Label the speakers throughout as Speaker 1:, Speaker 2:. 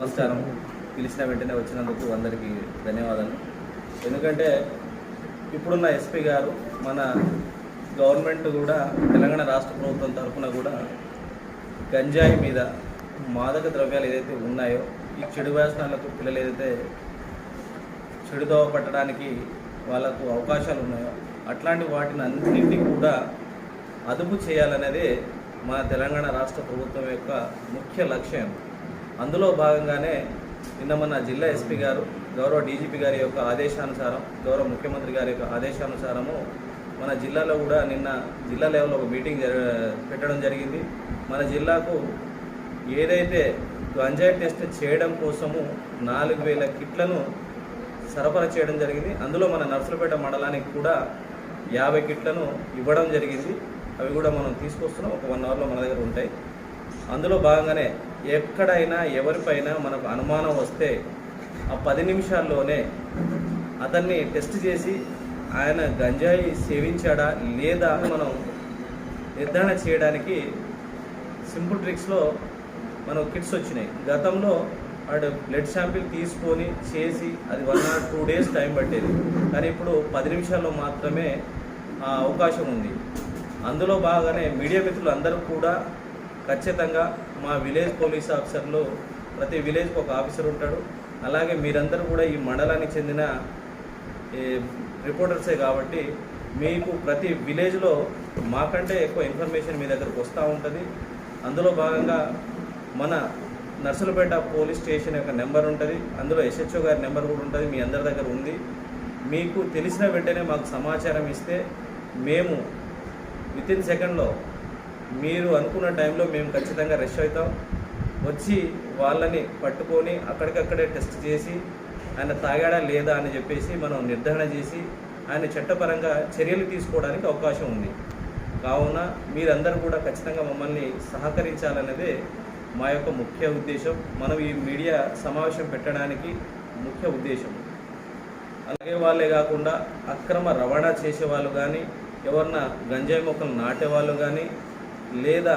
Speaker 1: నమస్కారం. పిలిచిన వెంటనే వచ్చినందుకు అందరికీ ధన్యవాదాలు. ఎందుకంటే ఇప్పుడున్న ఎస్పీ గారు మన గవర్నమెంట్ కూడా తెలంగాణ రాష్ట్ర ప్రభుత్వం తరఫున కూడా గంజాయి మీద మాదక ద్రవ్యాలు ఏదైతే ఉన్నాయో ఈ చెడు వ్యసనాలకు పిల్లలు ఏదైతే చెడుదోవ పట్టడానికి వాళ్ళకు అవకాశాలు ఉన్నాయో అట్లాంటి వాటిని అన్నింటినీ కూడా అదుపు చేయాలనేదే మన తెలంగాణ రాష్ట్ర ప్రభుత్వం యొక్క ముఖ్య లక్ష్యం. అందులో భాగంగానే నిన్న మన జిల్లా ఎస్పీ గారు గౌరవ డీజీపీ గారి యొక్క ఆదేశానుసారం, గౌరవ ముఖ్యమంత్రి గారి యొక్క ఆదేశానుసారము మన జిల్లాలో కూడా నిన్న జిల్లా లెవెల్లో ఒక మీటింగ్ పెట్టడం జరిగింది. మన జిల్లాకు ఏదైతే గంజాయి టెస్ట్ చేయడం కోసము 4000 కిట్లను సరఫరా చేయడం జరిగింది. అందులో మన నర్సులపేట మండలానికి కూడా 50 కిట్లను ఇవ్వడం జరిగింది. అవి కూడా మనం తీసుకొస్తున్నాం, ఒక 1 అవర్లో మన దగ్గర ఉంటాయి. అందులో భాగంగానే ఎక్కడైనా ఎవరిపైనా మనకు అనుమానం వస్తే ఆ 10 నిమిషాల్లోనే అతన్ని టెస్ట్ చేసి ఆయన గంజాయి సేవించాడా లేదా మనం నిర్ధారణ చేయడానికి సింపుల్ ట్రిక్స్లో మనకు కిట్స్ వచ్చినాయి. గతంలో వాడు బ్లడ్ శాంపిల్ తీసుకొని చేసి అది 1 or 2 days టైం పట్టేది, కానీ ఇప్పుడు 10 నిమిషాల్లో మాత్రమే ఆ అవకాశం ఉంది. అందులో బాగానే మీడియా మిత్రులు అందరూ కూడా ఖచ్చితంగా మా విలేజ్ పోలీస్ ఆఫీసర్లు, ప్రతి విలేజ్కి ఒక ఆఫీసర్ ఉంటాడు. అలాగే మీరందరూ కూడా ఈ మండలానికి చెందిన రిపోర్టర్సే కాబట్టి మీకు ప్రతి విలేజ్లో మాకంటే ఎక్కువ ఇన్ఫర్మేషన్ మీ దగ్గరకు వస్తూ ఉంటుంది. అందులో భాగంగా మన నర్సులపేట పోలీస్ స్టేషన్ యొక్క నెంబర్ ఉంటుంది, అందులో ఎస్హెచ్ఓ గారి నెంబర్ కూడా ఉంటుంది, మీ అందరి దగ్గర ఉంది. మీకు తెలిసిన వెంటనే మాకు సమాచారం ఇస్తే మేము వితిన్ సెకండ్లో మీరు అనుకున్న టైంలో మేము ఖచ్చితంగా రష్ అవుతాం, వచ్చి వాళ్ళని పట్టుకొని అక్కడికక్కడే టెస్ట్ చేసి ఆయన తాగాడా లేదా అని చెప్పేసి మనం నిర్ధారణ చేసి ఆయన చట్టపరంగా చర్యలు తీసుకోవడానికి అవకాశం ఉంది. కావున మీరందరూ కూడా ఖచ్చితంగా మమ్మల్ని సహకరించాలనేదే మా యొక్క ముఖ్య ఉద్దేశం. మనం ఈ మీడియా సమావేశం పెట్టడానికి ముఖ్య ఉద్దేశం. అలాగే వాళ్ళే కాకుండా అక్రమ రవాణా చేసేవాళ్ళు కానీ, ఎవరన్నా గంజాయి మొక్కలు నాటేవాళ్ళు కానీ, లేదా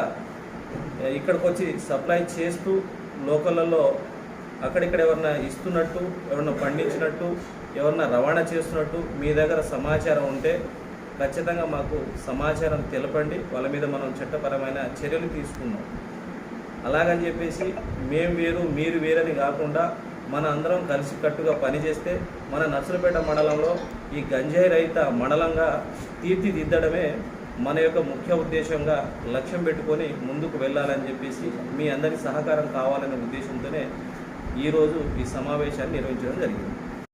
Speaker 1: ఇక్కడికి వచ్చి సప్లై చేస్తూ లోకల్లో అక్కడిక్కడ ఎవరన్నా ఇస్తున్నట్టు, ఎవరన్నా పండించినట్టు, ఎవరన్నా రవాణా చేస్తున్నట్టు మీ దగ్గర సమాచారం ఉంటే ఖచ్చితంగా మాకు సమాచారం తెలపండి. వాళ్ళ మీద మనం చట్టపరమైన చర్యలు తీసుకున్నాం. అలాగని చెప్పేసి మేము వేరు మీరు వేరని కాకుండా మన అందరం కలిసికట్టుగా పనిచేస్తే మన నర్సులపేట మండలంలో ఈ గంజాయి రహిత మండలంగా తీర్చిదిద్దడమే మన యొక్క ముఖ్య ఉద్దేశంగా లక్ష్యం పెట్టుకొని ముందుకు వెళ్ళాలని చెప్పేసి మీ అందరి సహకారం కావాలనే ఉద్దేశంతోనే ఈరోజు ఈ సమావేశాన్ని నిర్వహించడం జరిగింది.